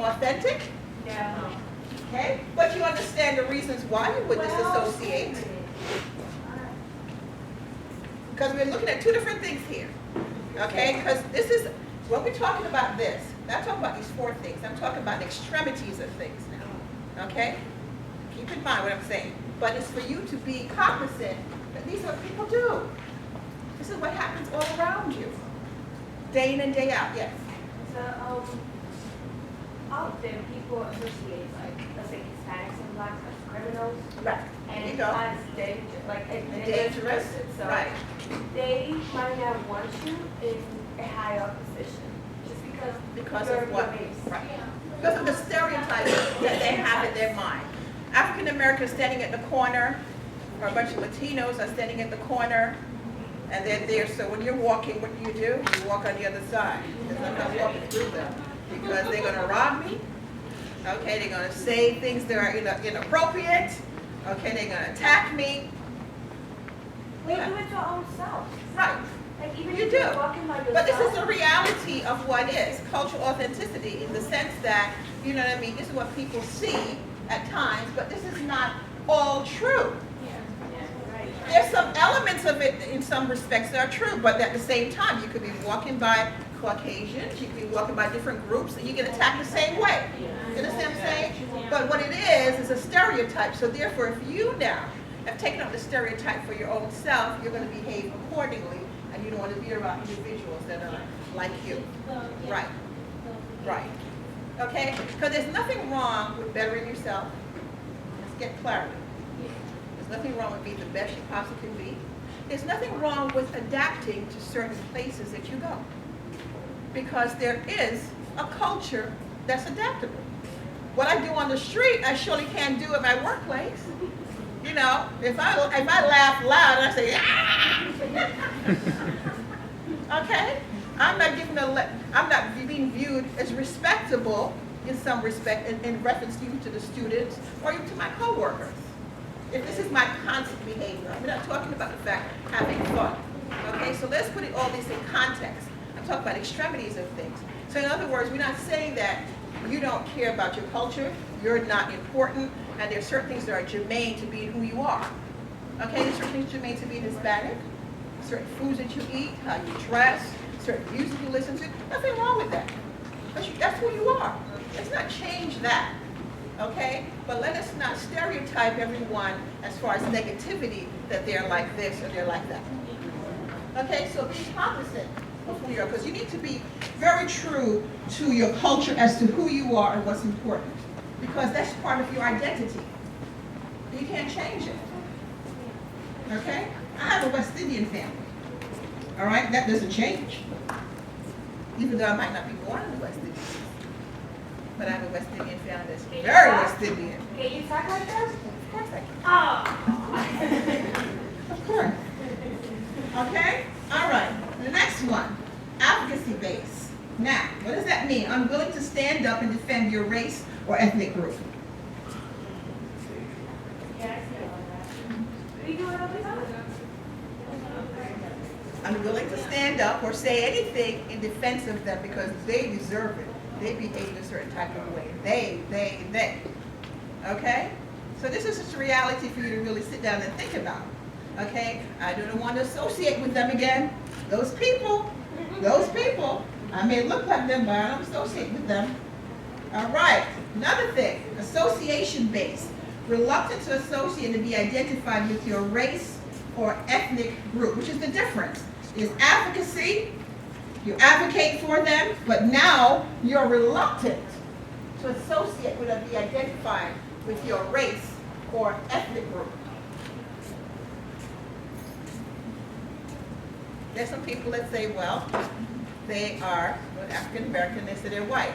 authentic? No. Okay? But you understand the reasons why you would disassociate. Because we're looking at two different things here. Okay? Because this is, when we're talking about this, not talking about these four things. I'm talking about the extremities of things now. Okay? Keep in mind what I'm saying. But it's for you to be cognizant that these are what people do. This is what happens all around you. Day in and day out. Yes? So, often people associate, like, let's say Hispanics and blacks as criminals. Right. And as dangerous, like, dangerous. So Right. they might not want you in a higher position just because Of what? Right. Because of the stereotypes that they have in their mind. African Americans standing at the corner, or a bunch of Latinos are standing at the corner, and they're there. So when you're walking, what do? You walk on the other side. Because I'm not walking through them. Because they're going to rob me. Okay, they're going to say things that are inappropriate. Okay, they're going to attack me. We do it to our own selves. Right. Like, even You if do. you're walking by yourself. But this is the reality of what is cultural authenticity, in the sense that, you know what I mean, this is what people see at times, but this is not all true. There's some elements of it in some respects that are true, but at the same time, you could be walking by Caucasians, you could be walking by different groups, and you get attacked the same way. You understand what I'm saying? But what it is a stereotype. So therefore, if you now have taken up the stereotype for your own self, you're going to behave accordingly, and you don't want to be around individuals that are like you. Right. Right. Okay? Because there's nothing wrong with bettering yourself. Let's get clarity. There's nothing wrong with being the best you possibly can be. There's nothing wrong with adapting to certain places that you go. Because there is a culture that's adaptable. What I do on the street, I surely can't do at my workplace. You know, if I laugh loud and I say, ah! Okay? I'm not being viewed as respectable in some respect in reference to you to the students or even to my coworkers. If this is my constant behavior, I'm not talking about the fact of having fun. Okay, so let's put all this in context. I'm talking about extremities of things. So in other words, we're not saying that you don't care about your culture, you're not important, and there are certain things that are germane to being who you are. Okay, there's certain things germane to being Hispanic, certain foods that you eat, how you dress, certain music you listen to. Nothing wrong with that. That's who you are. Let's not change that. Okay? But let us not stereotype everyone as far as negativity, that they're like this or they're like that. Okay, so be cognizant of who you are, because you need to be very true to your culture as to who you are and what's important, because that's part of your identity. You can't change it. Okay? I have a West Indian family. All right? That doesn't change. Even though I might not be born in the West Indies. But I have a West Indian family that's very West Indian. Can you talk like that? Of course I can. Oh. Of course. Okay? All right. The next one, advocacy base. Now, what does that mean? Unwilling to stand up and defend your race or ethnic group. Yeah, I see all that. We do it all the time. Unwilling to stand up or say anything in defense of them because they deserve it. They behave in a certain type of way. They. Okay? So this is just a reality for you to really sit down and think about. Okay? I don't want to associate with them again. Those people, I may look like them, but I don't associate with them. All right. Another thing, association base. Reluctant to associate and be identified with your race or ethnic group, which is the difference. Is advocacy, you advocate for them, but now you're reluctant to associate with or be identified with your race or ethnic group. There's some people that say, well, they are African American, they say they're white.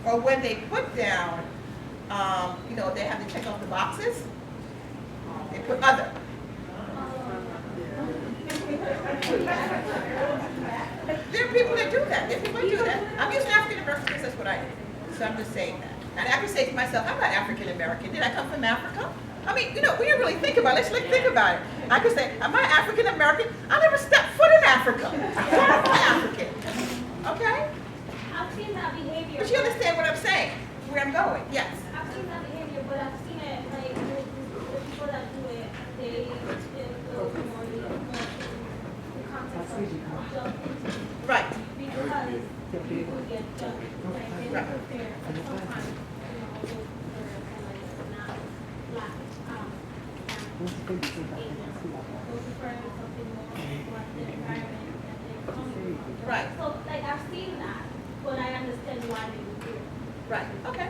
Or when they put down, they have to check off the boxes, they put other. There are people that do that. There are people that do that. I'm using African American because that's what I do. So I'm just saying that. And I can say to myself, I'm not African American. Did I come from Africa? I mean, when you really think about it, let's think about it. I could say, am I African American? I never stepped foot in Africa. So I'm not African. yourself into. Right. Because people get judged, like they don't prepare, sometimes, those are not black, those prefer something more what the environment that they're coming from. Right. So, like, I've seen that, but I understand why they would do it. Right, okay.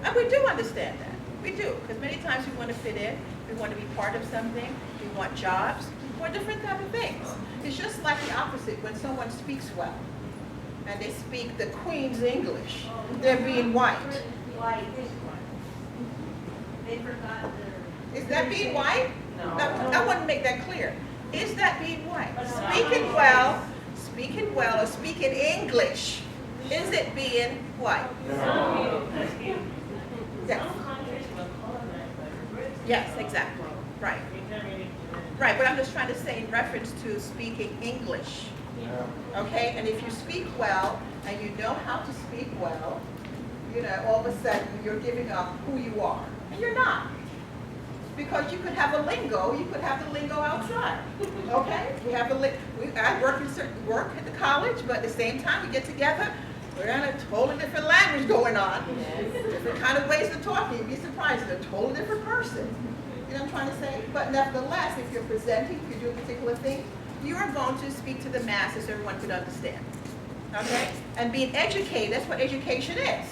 And we do understand that. We do, because many times we want to fit in, we want to be part of something, we want jobs, we want different type of things. It's just like the opposite when someone speaks well, and they speak the Queen's English, they're being white. White. They forgot their. Is that being white? No. I want to make that clear. Is that being white? Speaking well, or speaking English, is it being white? Yes. Yes, exactly. Right. Right, but I'm just trying to say in reference to speaking English. Okay, and if you speak well and you know how to speak well, all of a sudden you're giving up who you are. And you're not. Because you could have a lingo, you could have the lingo outside. Okay? We have I work at the college, but at the same time we get together, we're in a totally different language going on. Different kind of ways of talking. You'd be surprised, it's a totally different person. You know what I'm trying to say? But nevertheless, if you're presenting, if you're doing a particular thing, you are going to speak to the masses so everyone can understand. Okay? And being educated, that's what education is.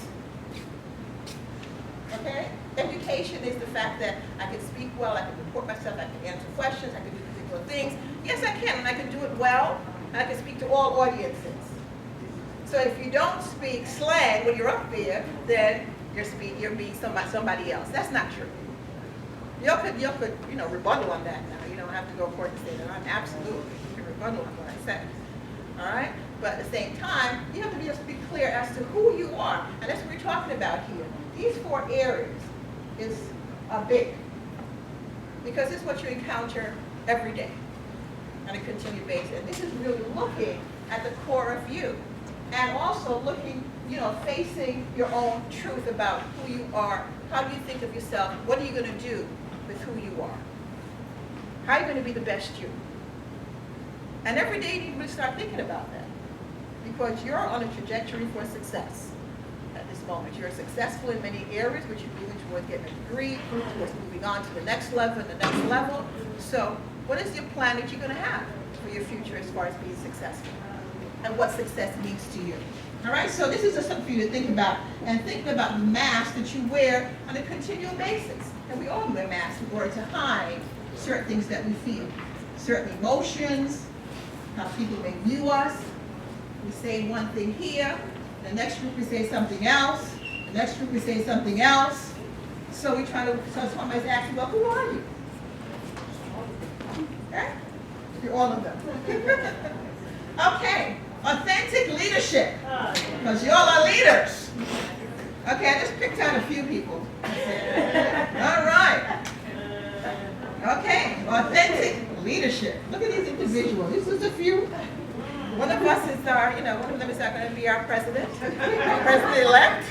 Okay? Education is the fact that I can speak well, I can report myself, I can answer questions, I can do particular things. Yes, I can, and I can do it well, and I can speak to all audiences. So if you don't speak slang when you're up there, then you're being somebody else. That's not true. You could rebuttal on that now. You don't have to go forward and say that I'm absolutely. You can rebuttal on what I said. All right? But at the same time, you have to be able to be clear as to who you are. And that's what we're talking about here. These 4 areas is big. Because it's what you encounter every day on a continued basis. And this is really looking at the core of you. And also looking, facing your own truth about who you are. How do you think of yourself? What are you going to do with who you are? How are you going to be the best you? And every day you need to start thinking about that. Because you're on a trajectory for success at this moment. You're successful in many areas, but you're moving towards getting a degree, towards moving on to the next level and the next level. So what is your plan that you're going to have for your future as far as being successful? And what success means to you. All right, so this is just something for you to think about, and think about the mask that you wear on a continual basis. And we all wear masks in order to hide certain things that we feel, certain emotions, how people may view us. We say one thing here, the next group we say something else, the next group we say something else. So we try to, so somebody's asking, well, who are you? Okay? You're all of them. Okay. Authentic leadership, because y'all are leaders. Okay, I just picked out a few people. All right. Okay, authentic leadership. Look at these individuals. This is a few. One of us is our, one of them is going to be our president, president-elect.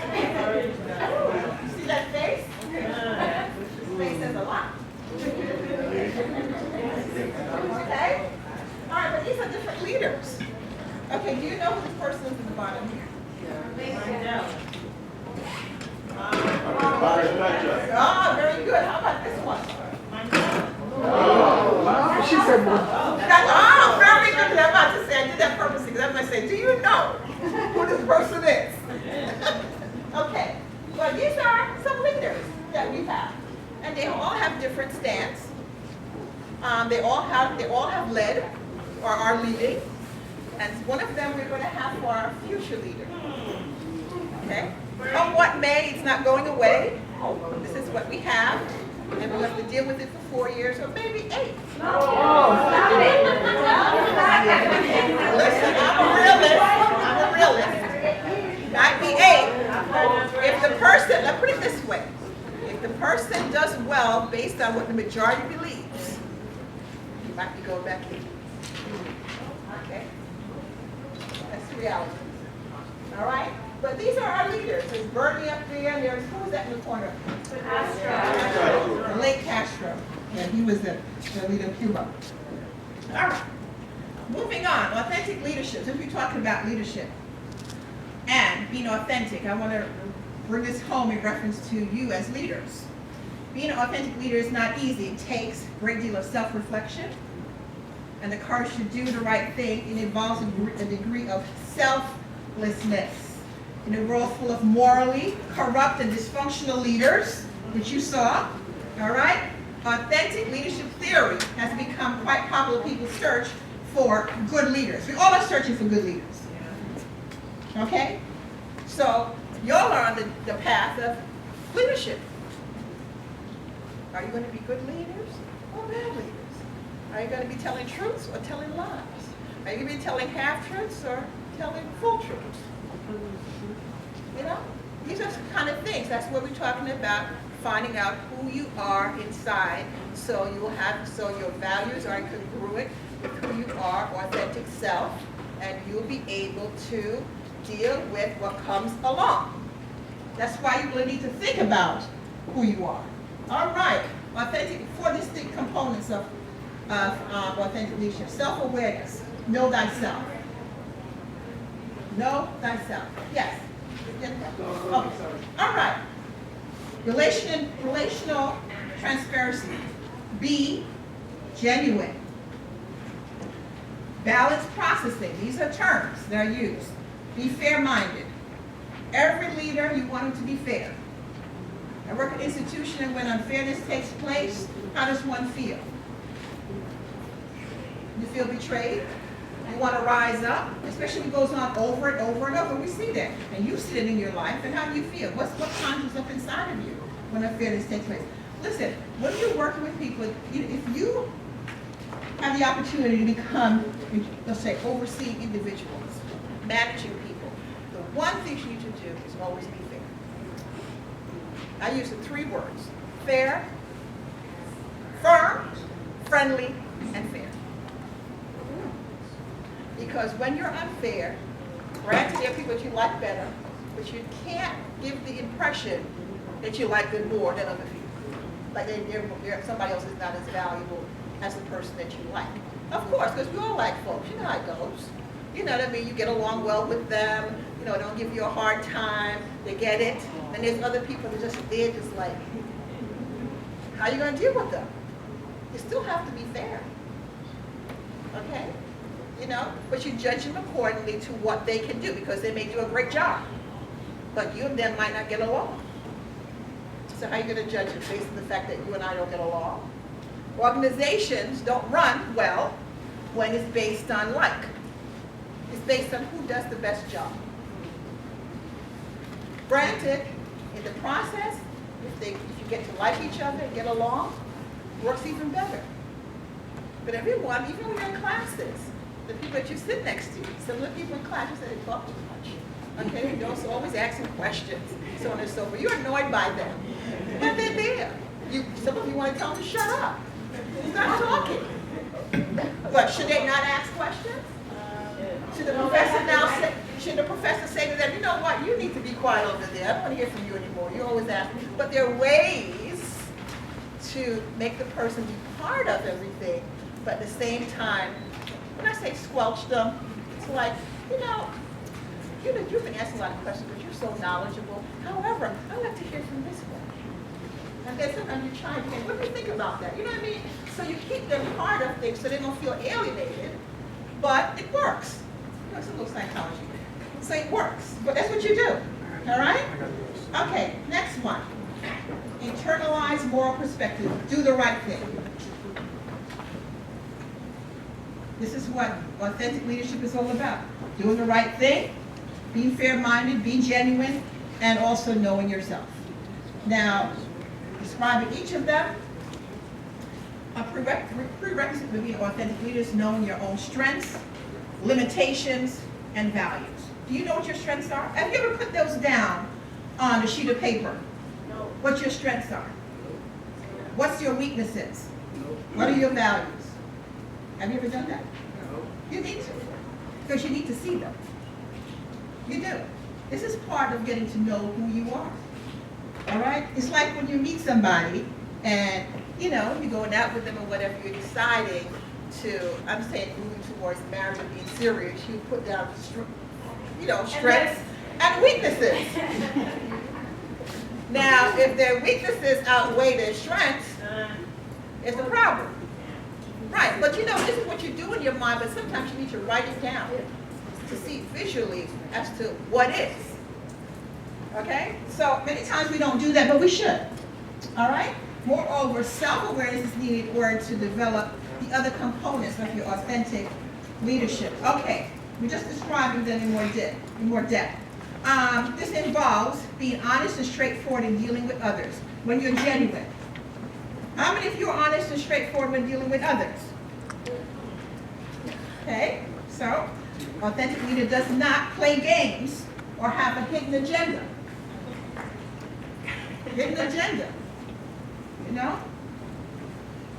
See that face? This face says a lot. Okay? All right, but these are different leaders. Okay, do you know who this person is at the bottom here? Oh, very good. How about this one? She said more. Oh, very good. I'm about to say, I did that purposely because I'm going to say, do you know who this person is? Okay, well, these are some leaders that we have. And they all have different stance. They all have led or are leading. And one of them we're going to have for our future leader. Okay? Come what may, it's not going away. This is what we have. And we'll have to deal with it for 4 years or maybe 8. Listen, I'm a realist. Might be 8. If the person, let's put it this way. If the person does well based on what the majority believes, you might be going back in. Okay? That's the reality. All right? But these are our leaders. There's Bernie up there, and there's, who was that in the corner? Castro. Late Castro. Yeah, he was the leader of Cuba. All right. moving on, authentic leadership. Since we're talking about leadership and being authentic, I want to bring this home in reference to you as leaders. Being an authentic leader is not easy. It takes a great deal of self-reflection and the courage to do the right thing. It involves a degree of selflessness. In a world full of morally corrupt and dysfunctional leaders, which you saw, all right? Authentic leadership theory has become quite popular. People search for good leaders. We all are searching for good leaders. Okay? So, y'all are on the path of leadership. Are you going to be good leaders or bad leaders? Are you going to be telling truths or telling lies? Are you going to be telling half-truths or telling full truths? You know? These are the kind of things. That's what we're talking about, finding out who you are inside, so your values are congruent with who you are, authentic self, and you'll be able to deal with what comes along. That's why you really need to think about who you are. All right, authentic, 4 distinct components of authentic leadership. Self-awareness, know thyself. Know thyself, yes. Okay. All right, relational transparency, be genuine. Balanced processing, these are terms that are used. Be fair-minded. Every leader, you want him to be fair. I work in an institution, and when unfairness takes place, how does one feel? You feel betrayed? You want to rise up, especially if it goes on over and over and over. We see that, and you see it in your life, and how do you feel? What conjures up inside of you when unfairness takes place? Listen, when you're working with people, if you have the opportunity to become, let's say, overseeing individuals, managing people, the one thing you need to do is always be fair. I use the 3 words: fair, firm, friendly, and fair. Because when you're unfair, granted there are people that you like better, but you can't give the impression that you like them more than other people. Like somebody else is not as valuable as the person that you like. Of course, because we all like folks. You know how it goes. You know what I mean? You get along well with them. You know, don't give you a hard time. They get it. And there's other people that they're just like, how are you going to deal with them? You still have to be fair. Okay? You know, but you judge them accordingly to what they can do, because they may do a great job, but you and them might not get along. So how are you going to judge it based on the fact that you and I don't get along? Organizations don't run well when it's based on like. It's based on who does the best job. Granted, in the process, if you get to like each other and get along, it works even better. But everyone, even when you're in classes, the people that you sit next to, some of the people in class, you say they talk too much. Okay, you also always asking questions, so on and so forth. You're annoyed by them, but they're there. Some of you want to tell them to shut up. Stop talking. But should they not ask questions? Should the professor say to them, you know what, you need to be quiet over there. I don't want to hear from you anymore. You always ask me. But there are ways to make the person be part of everything, but at the same time, when I say squelch them, it's like, you've been asking a lot of questions, but you're so knowledgeable. However, I'd like to hear from this one. And then sometimes you chime in, what do you think about that? You know what I mean? So you keep them part of things so they don't feel alienated, but it works. It's a little psychology. So it works, but that's what you do, all right? Okay, next one. Internalize moral perspective. Do the right thing. This is what authentic leadership is all about. Doing the right thing, being fair-minded, being genuine, and also knowing yourself. Now, describing each of them, a prerequisite to being authentic leader is knowing your own strengths, limitations, and values. Do you know what your strengths are? Have you ever put those down on a sheet of paper? No. What your strengths are? What's your weaknesses? What are your values? Have you ever done that? No. You need to, because you need to see them. You do. This is part of getting to know who you are. All right? It's like when you meet somebody and, you're going out with them or whatever, you're deciding to, I'm saying moving towards marriage and being serious, you put down, strengths and weaknesses. Now, if their weaknesses outweigh their strengths, it's a problem. Right, but this is what you do in your mind, but sometimes you need to write it down to see visually as to what is. Okay? So many times we don't do that, but we should. All right? Moreover, self-awareness is needed in order to develop the other components of your authentic leadership. Okay, we're just describing them in more depth. This involves being honest and straightforward in dealing with others when you're genuine. How many of you are honest and straightforward when dealing with others? Okay, so authentic leader does not play games or have a hidden agenda. Hidden agenda. You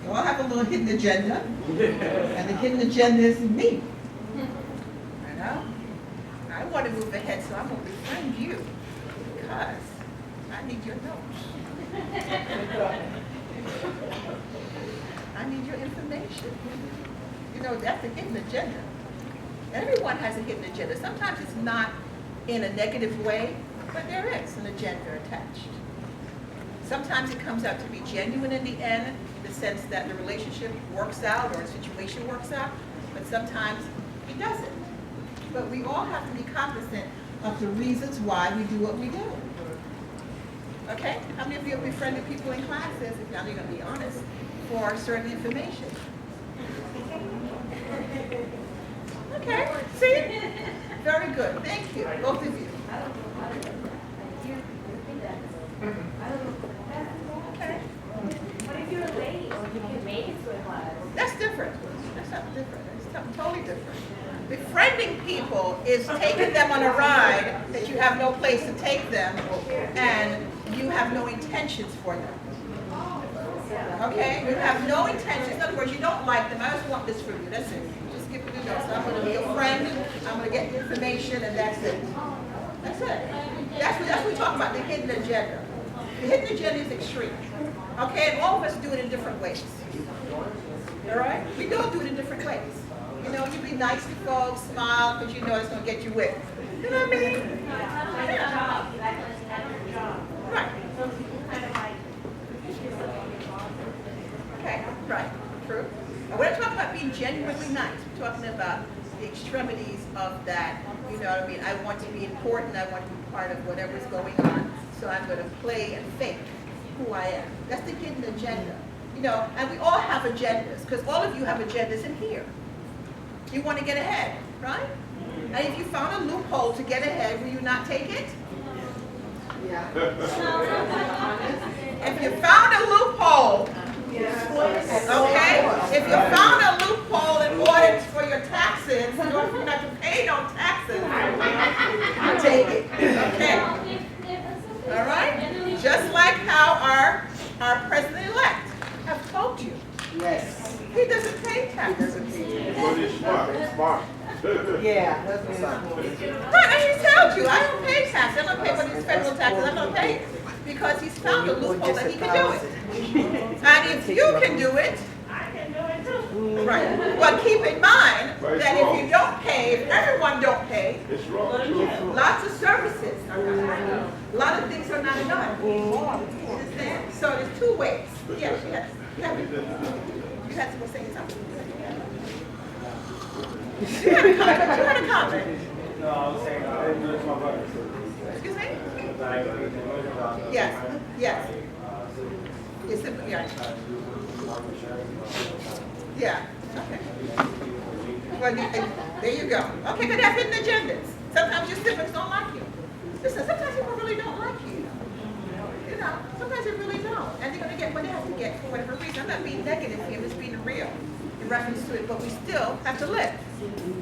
all have a little hidden agenda, and the hidden agenda is me. I want to move ahead, so I'm going to befriend you because I need your notes. I need your information. That's a hidden agenda. Everyone has a hidden agenda. Sometimes it's not in a negative way, but there is an agenda attached. Sometimes it comes out to be genuine in the end, in the sense that the relationship works out or a situation works out, but sometimes it doesn't. But we all have to be cognizant of the reasons why we do what we do. Okay? How many of you have befriended people in classes, if now you're going to be honest, for certain information? Okay, see? Very good. Thank you, both of you. Okay. What if you're late or you can make it to a class? That's different. That's something different. That's something totally different. Befriending people is taking them on a ride that you have no place to take them and you have no intentions for them. Okay? You have no intentions. In other words, you don't like them. I just want this from you. That's it. Just give me the notes. I'm going to be a friend. I'm going to get the information, and that's it. That's it. That's what we're talking about, the hidden agenda. The hidden agenda is extreme. Okay? And all of us do it in different ways. All right? We all do it in different ways. You be nice to folks, smile, because it's going to get you wet. You know what I mean? Yeah. Right. Okay, right, true. And we're talking about being genuinely nice. We're talking about the extremities of that. You know what I mean? I want to be important. I want to be part of whatever's going on. So I'm going to play and fake who I am. That's the hidden agenda. And we all have agendas, because all of you have agendas in here. You want to get ahead, right? And if you found a loophole to get ahead, will you not take it? Yeah. If you found a loophole, okay? If you found a loophole in order for your taxes, in order for you not to pay no taxes, you take it, okay? All right? Just like how our president-elect have told you. Yes. He doesn't pay taxes. Well, he's smart. He's smart. Yeah, that's what I'm Right, and he tells you, I don't pay taxes. I don't pay for these federal taxes. I don't pay it. Because he's found a loophole that he can do it. And if you can do it, I can do it too. Right. But keep in mind that if you don't pay, if everyone don't pay, It's wrong. lots of services are not enough. A lot of things are not enough. Understand? So there's two ways. Yes, yes. You had to say something. You had a comment. You had a comment. No, I was saying, it's my brother. Excuse me? Like, Yes. Yes. It's simply, yeah. Yeah. Okay. Well, there you go. Okay, but that's hidden agendas. Sometimes your siblings don't like you. Listen, sometimes people really don't like you. Sometimes they really don't. And they're going to get what they have to get for whatever reason. I'm not being negative here, I'm just being real in reference to it, but we still have to live.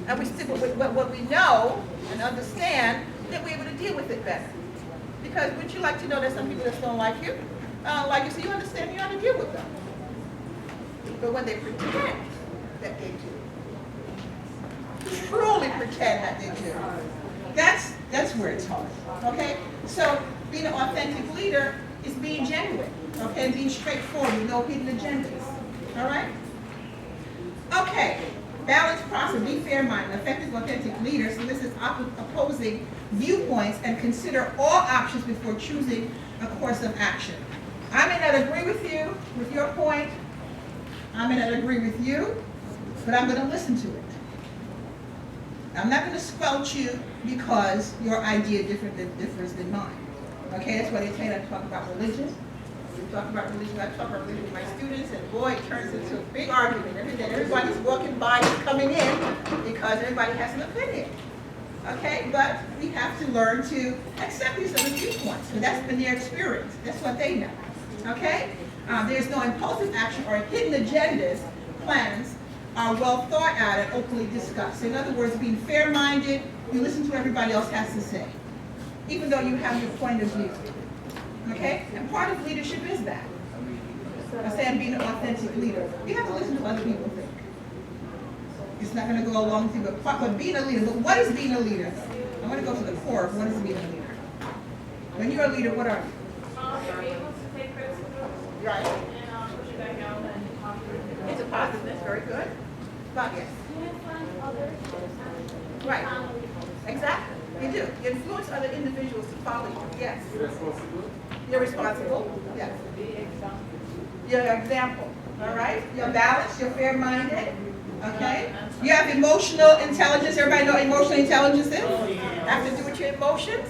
And we still, with what we know and understand, then we're able to deal with it better. Because would you like to know that some people just don't like you? So you understand you how to deal with them. But when they pretend that they do, truly pretend that they do, that's where it's hard. Okay? So being an authentic leader is being genuine, okay, and being straightforward with no hidden agendas. All right? Okay, balanced process, be fair-minded, effective, authentic leader solicits opposing viewpoints and consider all options before choosing a course of action. I may not agree with you, with your point. I may not agree with you, but I'm going to listen to it. I'm not going to squelch you because your idea differs than mine. Okay, that's why they tell you to talk about religion. We talk about religion. I talk about religion with my students, and boy, it turns into a big argument every day. Everybody's walking by and coming in because everybody has an opinion. Okay, but we have to learn to accept these other viewpoints, because that's been their experience. That's what they know. Okay, there's no impulsive action or hidden agendas. Plans are well thought out and openly discussed. In other words, being fair-minded, you listen to what everybody else has to say, even though you have your point of view. Okay? And part of leadership is that. I say I'm being an authentic leader. You have to listen to what other people think. It's not going to go along with you, but being a leader. But what is being a leader? I'm going to go to the core of what is being a leader. When you're a leader, what are you? You're able to take criticism Right. and push it back out and talk to it. It's a positiveness. Very good. But yes. You influence others to Right. follow you. Exactly. You do. You influence other individuals to follow you. Yes. Responsible. You're responsible. Yes. You're an example. All right. You're balanced. You're fair-minded. Okay. You have emotional intelligence. Everybody know what emotional intelligence is? Have to do with your emotions.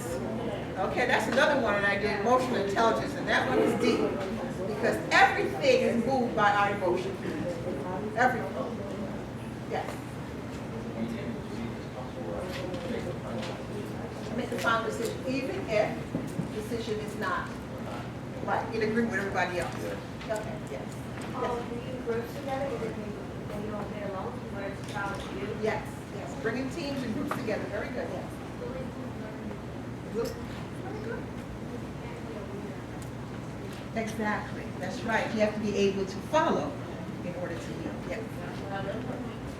Okay. That's another one that I did. Emotional intelligence, and that one is deep because everything is moved by our emotions. Everything. Yes. Make the final decision, even if the decision is not right. You agree with everybody else. Okay, yes. Bringing groups together, when you don't get along, where it's about you. Yes, yes. Bringing teams and groups together, very good, yes. Good. Very good. Exactly, that's right. You have to be able to follow in order to lead. Yes.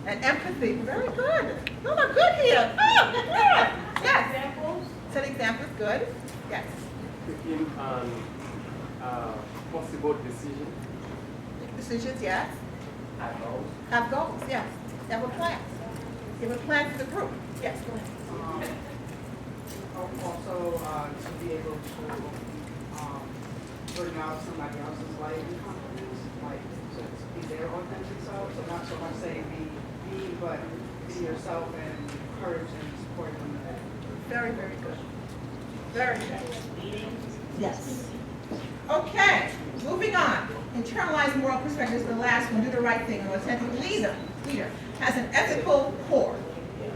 And empathy, very good. You look good here. Oh, good. Yes. Examples? Set examples, good. Yes. Taking possible decision. Decisions, yes. Have goals, yes. Have a plan. You have a plan for the group. Yes, go ahead. Also, to be able to bring out somebody else's light and confidence, like to be their authentic self. So not so much saying be, but be yourself and encourage and support them in that. Very, very good. Very good. Yes. Okay, moving on. Internalize moral perspectives, the last one. Do the right thing. An authentic leader has an ethical core.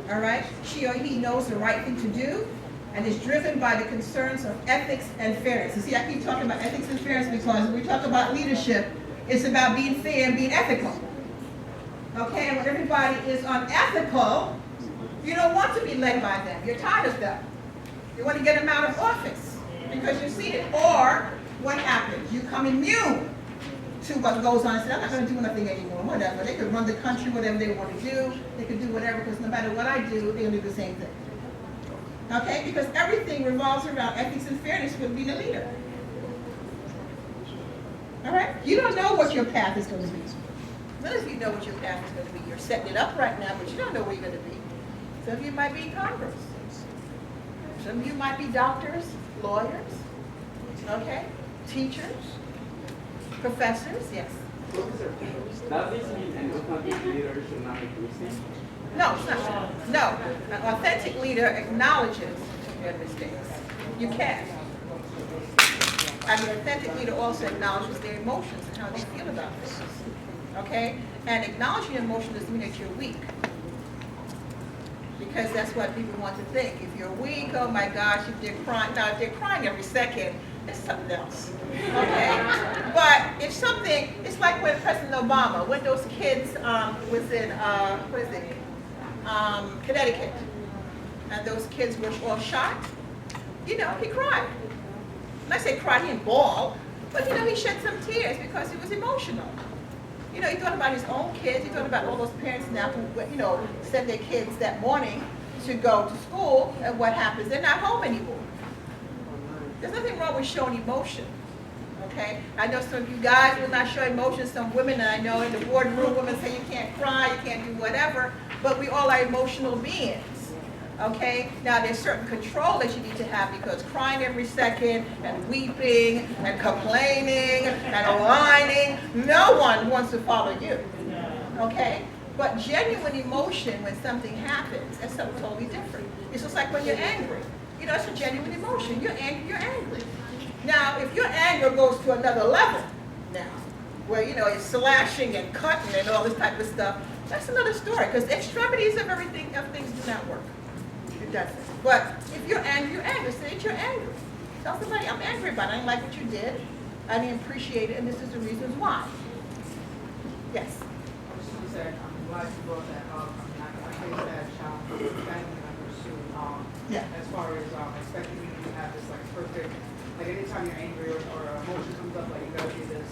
All right? She or he knows the right thing to do and is driven by the concerns of ethics and fairness. You see, I keep talking about ethics and fairness because when we talk about leadership, it's about being fair and being ethical. Okay, and when everybody is unethical, you don't want to be led by them. You're tired of them. You want to get them out of office because you see it. Or what happens? You come immune to what goes on and say, I'm not going to do nothing anymore, whatever. They could run the country, whatever they want to do. They could do whatever because no matter what I do, they'll do the same thing. Okay? Because everything revolves around ethics and fairness with being a leader. All right? You don't know what your path is going to be. None of you know what your path is going to be. You're setting it up right now, but you don't know where you're going to be. Some of you might be in Congress. Some of you might be doctors, lawyers, okay, teachers, professors, yes. Does this mean an authentic leader should not be mistakes? No, it's not. No, an authentic leader acknowledges their mistakes. You can. And an authentic leader also acknowledges their emotions and how they feel about things. Okay? And acknowledging your emotion doesn't mean that you're weak. Because that's what people want to think. If you're weak, oh my gosh, if they're crying, now if they're crying every second, it's something else. Okay? But if something, it's like when President Obama, when those kids was in, Connecticut, and those kids were all shot, you know, he cried. When I say cry, he didn't bawl, but you know, he shed some tears because he was emotional. You know, he thought about his own kids. He thought about all those parents now who, you know, send their kids that morning to go to school, and what happens? They're not home anymore. There's nothing wrong with showing emotion, Okay? I know some of you guys will not show emotions, some women, and I know in the boardroom, women say you can't cry, you can't do whatever, but we all are emotional beings. Okay? Now there's certain control that you need to have because crying every second and weeping and complaining and whining, no one wants to follow you. Okay? But genuine emotion when something happens, that's something totally different. It's just like when you're angry. You know, it's a genuine emotion. You're angry, you're angry. Now, if your anger goes to another level now, where, you know, it's slashing and cutting and all this type of stuff, that's another story because the extremities of everything, of things do not work. It doesn't. But if you're angry, you're angry. Say that you're angry. Tell somebody, I'm angry about it. I didn't like what you did. I didn't appreciate it, and this is the reasons why. Yes? I was just gonna say, I'm glad you brought that up. I mean, I face that challenge with family members too. Yeah. As far as expecting you to have this like perfect, like anytime you're angry or emotion comes up, like you gotta be this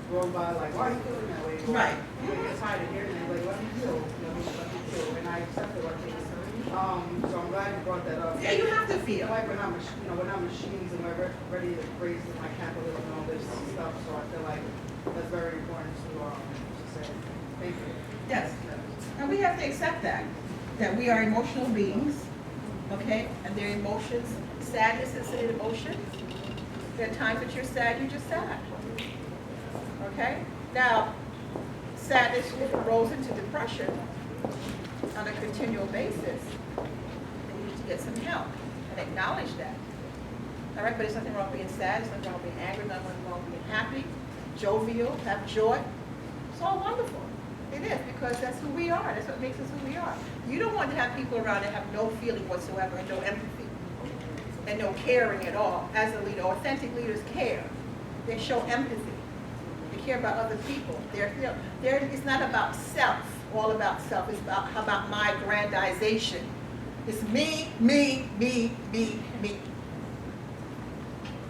going by, like, why are you feeling that way? Or, Right. You get tired of hearing it, like, let me feel, let me feel. And I accept it like this. So I'm glad you brought that up. Yeah, you have to feel. Like when I'm, when I'm machines and we're ready to raise my capitalism and all this stuff, so I feel like that's very important to say. Thank you. Yes. And we have to accept that we are emotional beings, okay? And their emotions, sadness is an emotion. There are times that you're sad, you're just sad. Okay? Now, sadness, if it rolls into depression on a continual basis, then you need to get some help and acknowledge that. All right, but there's nothing wrong with being sad, there's nothing wrong with being angry, there's nothing wrong with being happy, jovial, have joy. It's all wonderful. It is, because that's who we are. That's what makes us who we are. You don't want to have people around that have no feeling whatsoever and no empathy and no caring at all. As a leader, authentic leaders care. They show empathy. They care about other people. It's not about self, all about self. It's about my grandization. It's me, me, me, me, me.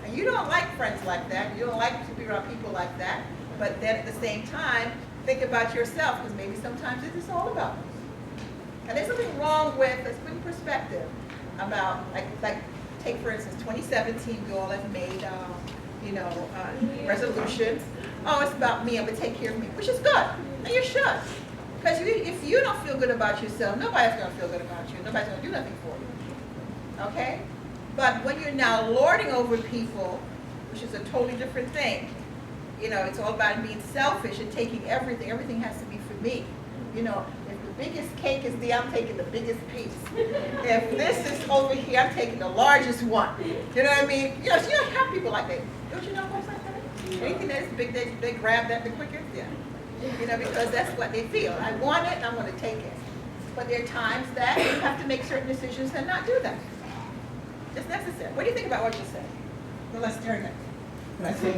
And you don't like friends like that. You don't like to be around people like that. But then at the same time, think about yourself, because maybe sometimes it is all about us. And there's something wrong with, let's put in perspective, about, like take for instance, 2017, we all have made, resolutions. Oh, it's about me, I'm going to take care of me, which is good, and you should. Because if you don't feel good about yourself, nobody's going to feel good about you. Nobody's going to do nothing for you. Okay? But when you're now lording over people, which is a totally different thing, it's all about being selfish and taking everything. Everything has to be for me. If the biggest cake is there, I'm taking the biggest piece. If this is over here, I'm taking the largest one. You know what I mean? So you don't have people like that. Don't you know folks like that? Anything that's big, they grab that the quicker. Yeah. Because that's what they feel. I want it, I'm going to take it. But there are times that you have to make certain decisions and not do that. It's necessary. What do you think about what you said? Well, let's turn it. What I say.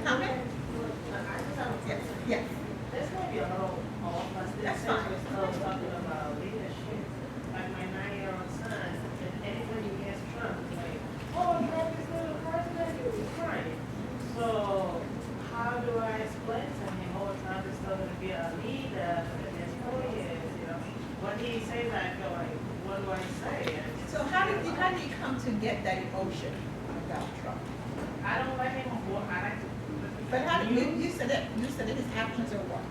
Comment? Yes. Yes. This might be a little off, but That's this fine. is still talking about leadership. Like my 9-year-old son, and anybody who gets Trump, like, oh, Trump is still the president, he's crying. So how do I explain to him, oh, Trump is still going to be a leader for the next 4 years? When he says that, I feel like, what do I say? So how did you come to get that emotion about Trump? I don't like him. I like to. But how did you said that his actions are what?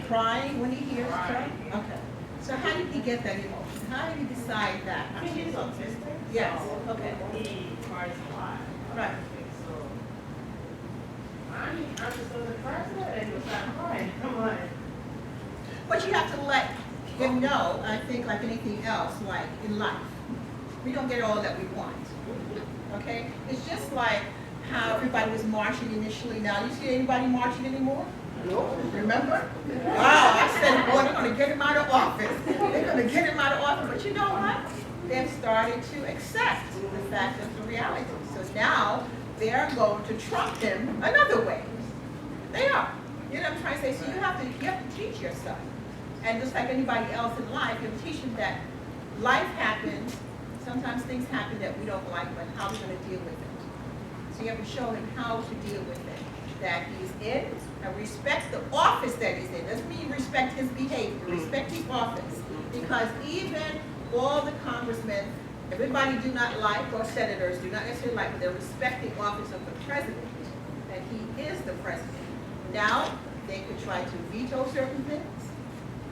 Crying when he hears Trump? Okay. So how did he get that emotion? How did he decide that? I mean, he's autistic. Yes. So Okay. He cries a lot. Right. So I'm just the president and he start crying. I'm like, But you have to let him know, I think like anything else, like in life, we don't get all that we want. Okay? It's just like how everybody was marching initially. Now, you see anybody marching anymore? No. Remember? Wow, I said, boy, they're going to get him out of office. They're going to get him out of office. But you know what? They've started to accept the fact of the reality. So now they're going to trump him another way. They are. You know what I'm trying to say? So you have to teach yourself. And just like anybody else in life, you have to teach them that life happens. Sometimes things happen that we don't like, but how are we going to deal with it? So you have to show him how to deal with it. That he's in, and respect the office that he's in. Doesn't mean respect his behavior, respect his office. Because even all the congressmen everybody do not like, or senators do not necessarily like, but they're respecting office of the president, and he is the president. Now, they could try to veto certain things.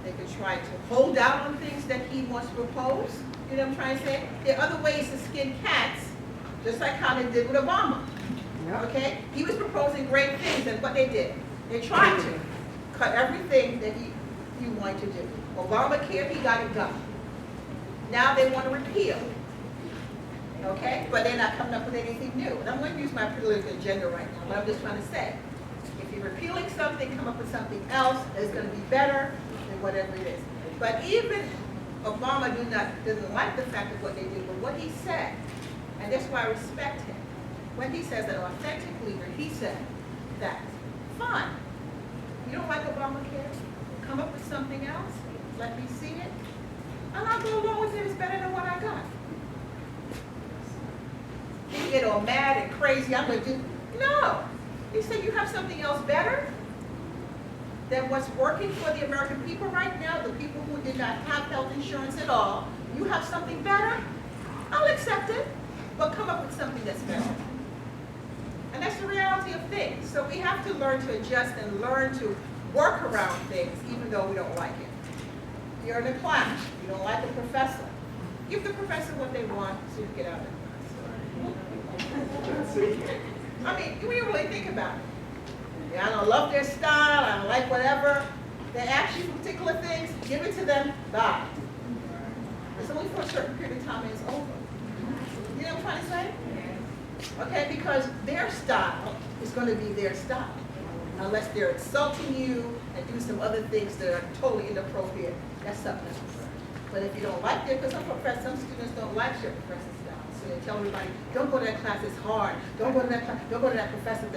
They could try to hold out on things that he wants to propose. You know what I'm trying to say? There are other ways to skin cats, just like how they did with Obama. Okay? He was proposing great things, and what they did, they tried to cut everything that he wanted to do. Obamacare, he got it done. Now they want to repeal. Okay? But they're not coming up with anything new. And I'm going to use my political agenda right now, but I'm just trying to say, if you're repealing something, come up with something else that's going to be better than whatever it is. But even Obama doesn't like the fact of what they did, but what he said, and that's why I respect him. When he says that authentic leader, he said that, fine, you don't like Obamacare? Come up with something else, let me see it, and I'll go along with it. It's better than what I got. You get all mad and crazy, I'm going to do, no. He said you have something else better than what's working for the American people right now, the people who did not have health insurance at all. You have something better? I'll accept it, but come up with something that's better. And that's the reality of things. So we have to learn to adjust and learn to work around things even though we don't like it. You're in a class, you don't like the professor. Give the professor what they want so you get out of it. I mean, when you really think about it. Yeah, I don't love their style, I don't like whatever. They ask you for particular things, give it to them, bye. It's only for a certain period of time and it's over. You know what I'm trying to say? Okay, because their style is going to be their style. Unless they're insulting you and do some other things that are totally inappropriate, that's something else. But if you don't like it, because some students don't like your professor's style. So they tell everybody, don't go to that class, it's hard. Don't go to that class, don't go to that professor.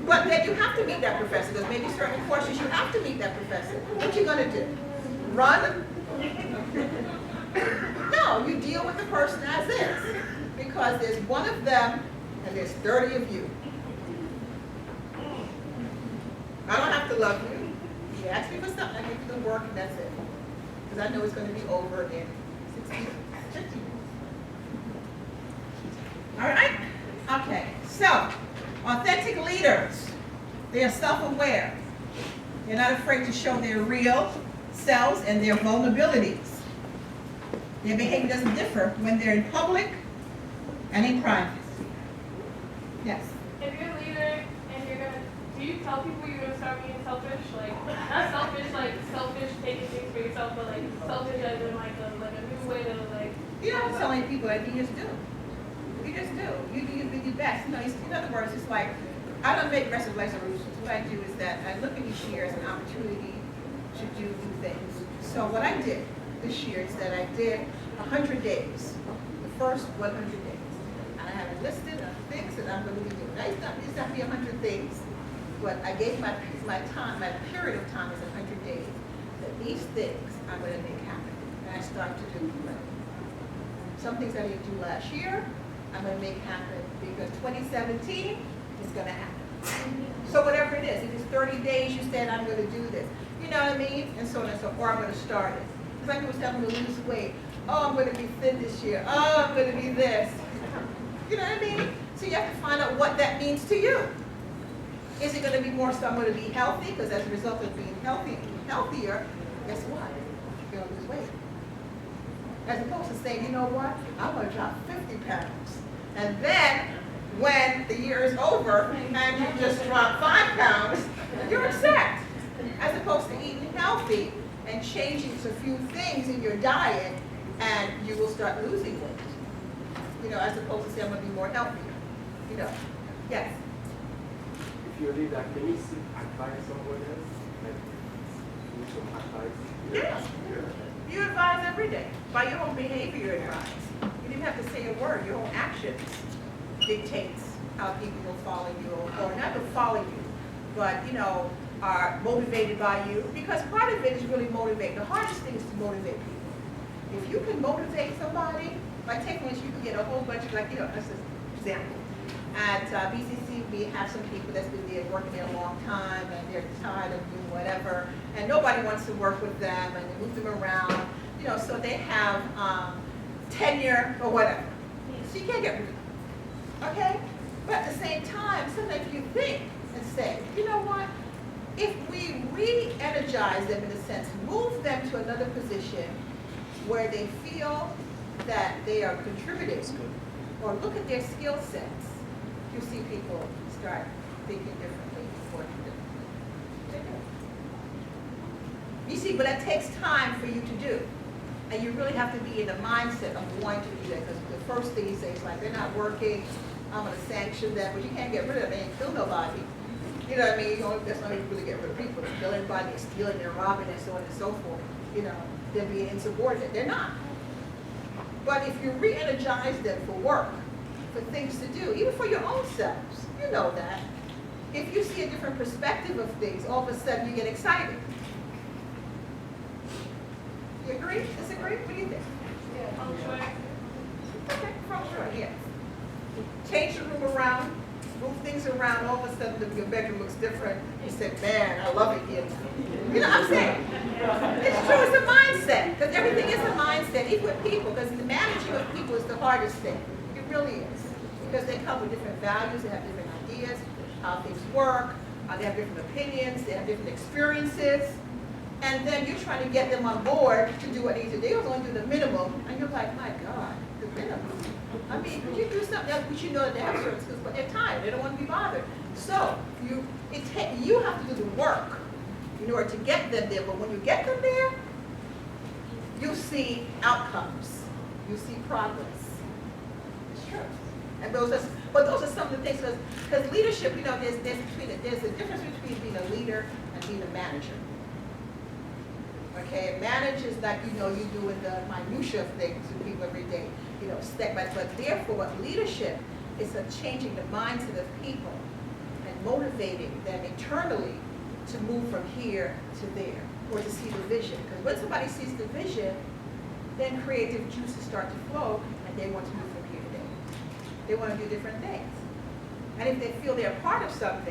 But then you have to meet that professor. There's maybe certain courses you have to meet that professor. What you gonna do? Run? No, you deal with the person as is. Because there's one of them and there's 30 of you. I don't have to love you. You ask me for something, I give you the work and that's it. Because I know it's gonna be over in 60, 50. All right? Okay, so. Authentic leaders, they are self-aware. They're not afraid to show their real selves and their vulnerabilities. Their behavior doesn't differ when they're in public and in private. Yes? If you're a leader and you're going to, do you tell people you're going to start being selfish? Like, not selfish, like selfish, taking things for yourself, but like selfish as in like a new way to like. You don't tell any people that, you just do. You just do. You do your best. You know, in other words, it's like, I don't make resolutions. What I do is that I look at each year as an opportunity to do new things. So what I did this year is that I did 100 days, the first 100 days. And I have a listed of things that I'm going to be doing. Now, it's not to be 100 things, but I gave my time, my period of time is 100 days. That these things I'm going to make happen. And I start to do them. Some things I didn't do last year, I'm going to make happen because 2017 is going to happen. So whatever it is, if it's 30 days, you said I'm going to do this. You know what I mean? And so on and so forth. Or I'm going to start it. Because I was telling them to lose weight. Oh, I'm going to be thin this year. Oh, I'm going to be this. You know what I mean? So you have to find out what that means to you. Is it going to be more so I'm going to be healthy? Because as a result of being healthier, guess what? You're going to lose weight. As opposed to saying, you know what? I'm going to drop 50 pounds. And then, when the year is over and you just drop 5 pounds, you're upset. As opposed to eating healthy and changing a few things in your diet, and you will start losing weight. You know, as opposed to say, I'm going to be more healthy. You know, yes? If you read that, can you seek advice someone else? Like, give some advice? Yes. You advise every day. By your own behavior, you advise. You didn't have to say a word. Your own actions dictates how people will follow you, or not to follow you, but, you know, are motivated by you. Because part of it is really motivating. The hardest thing is to motivate people. If you can motivate somebody, by taking this, you can get a whole bunch of, like, you know, that's an example. At BCC, we have some people that's been there working there a long time, and they're tired of doing whatever, and nobody wants to work with them, and they move them around. You know, so they have tenure or whatever. So you can't get rid of them, okay? But at the same time, sometimes you think and say, you know what? If we re-energize them in a sense, move them to another position where they feel that they are contributing, or look at their skill sets, you see people start thinking differently, working differently. They do. You see, but that takes time for you to do. And you really have to be in the mindset of wanting to do that, because the first thing you say is like, they're not working, I'm gonna sanction them, but you can't get rid of them, they ain't kill nobody. You know what I mean? That's not how you really get rid of people. They kill everybody, they're stealing, they're robbing, and so on and so forth. You know, they're being insubordinate. They're not. But if you re-energize them for work, for things to do, even for your own selves, you know that. If you see a different perspective of things, all of a sudden you get excited. You agree? Disagree? What do you think? Okay, from sure, yeah. Change the room around, move things around, all of a sudden your bedroom looks different. You say, man, I love it here. You know what I'm saying? It's true, it's a mindset, because everything is a mindset, even with people, because the managing of people is the hardest thing. It really is. Because they come with different values, they have different ideas, how things work, they have different opinions, they have different experiences. And then you're trying to get them on board to do what they need to do. They only do the minimum, and you're like, my God, the minimum. I mean, could you do something else? But you know that they have certain skills, but they're tired. They don't want to be bothered. So you have to do the work in order to get them there. But when you get them there, you see outcomes. You see progress. It's true. And those are some of the things, because leadership, you know, there's a difference between being a leader and being a manager. Okay, manage is like, you know, you doing the minutia of things with people every day, you know, step by step. But therefore, what leadership is a changing the mindset of people and motivating them internally to move from here to there, or to see the vision. Because when somebody sees the vision, then creative juices start to flow, and they want to move from here to there. They want to do different things. And if they feel they're part of something,